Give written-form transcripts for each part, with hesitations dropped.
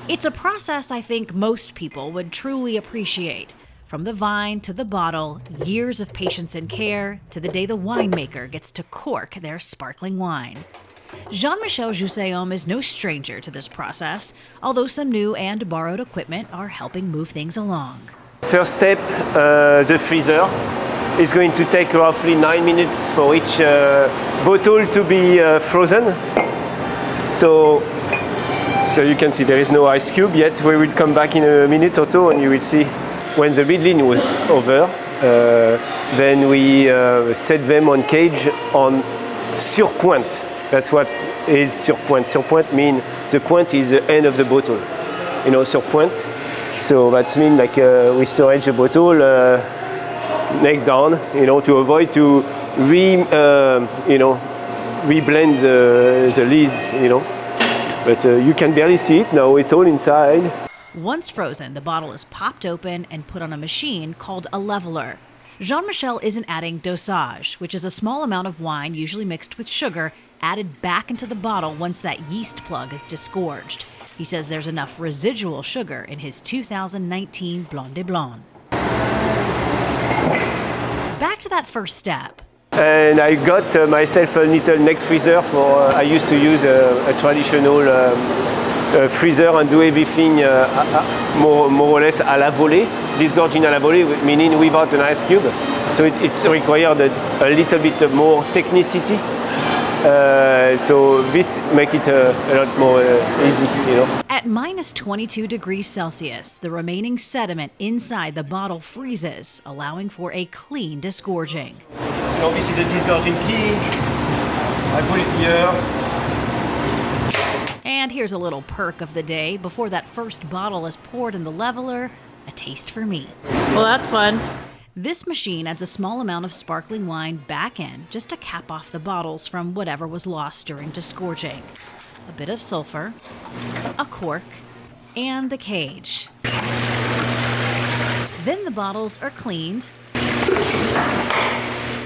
It's a process I think most people would truly appreciate. From the vine to the bottle, years of patience and care, to the day the winemaker gets to cork their sparkling wine. Jean-Michel Jussiaume is no stranger to this process, although some new and borrowed equipment are helping move things along. First step, the freezer. It's going to take roughly 9 minutes for each bottle to be frozen. So you can see there is no ice cube yet. We will come back in a minute or two and you will see when the riddling was over. Then we set them on cage on surpointe. That's what is surpointe. Surpointe means the point is the end of the bottle. You know, surpointe. So that means like we storage the bottle neck down, you know, to avoid to reblend the lees, you know. But you can barely see it now, it's all inside. Once frozen, the bottle is popped open and put on a machine called a leveler. Jean-Michel isn't adding dosage, which is a small amount of wine, usually mixed with sugar, added back into the bottle once that yeast plug is disgorged. He says there's enough residual sugar in his 2019 Blanc de Blanc. Back to that first step. And I got myself a little neck freezer for, I used to use a traditional freezer and do everything more or less à la volée, disgorging à la volée, meaning without an ice cube. So it's required a little bit more technicity. So this makes it a lot more easy, you know. At minus 22 degrees Celsius, the remaining sediment inside the bottle freezes, allowing for a clean disgorging. So this is a disgorging key. I put it here. And here's a little perk of the day. Before that first bottle is poured in the leveler, a taste for me. Well, that's fun. This machine adds a small amount of sparkling wine back in just to cap off the bottles from whatever was lost during disgorging. A bit of sulfur, a cork, and the cage. Then the bottles are cleaned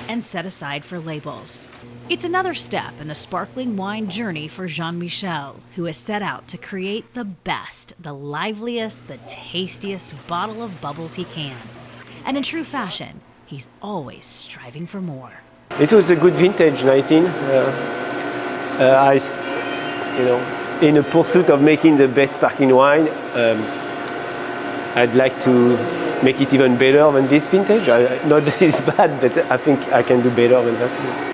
and set aside for labels. It's another step in the sparkling wine journey for Jean-Michel, who has set out to create the best, the liveliest, the tastiest bottle of bubbles he can. And in true fashion, he's always striving for more. It was a good vintage, 19. In a pursuit of making the best sparkling wine, I'd like to make it even better than this vintage. Not that it's bad, but I think I can do better than that.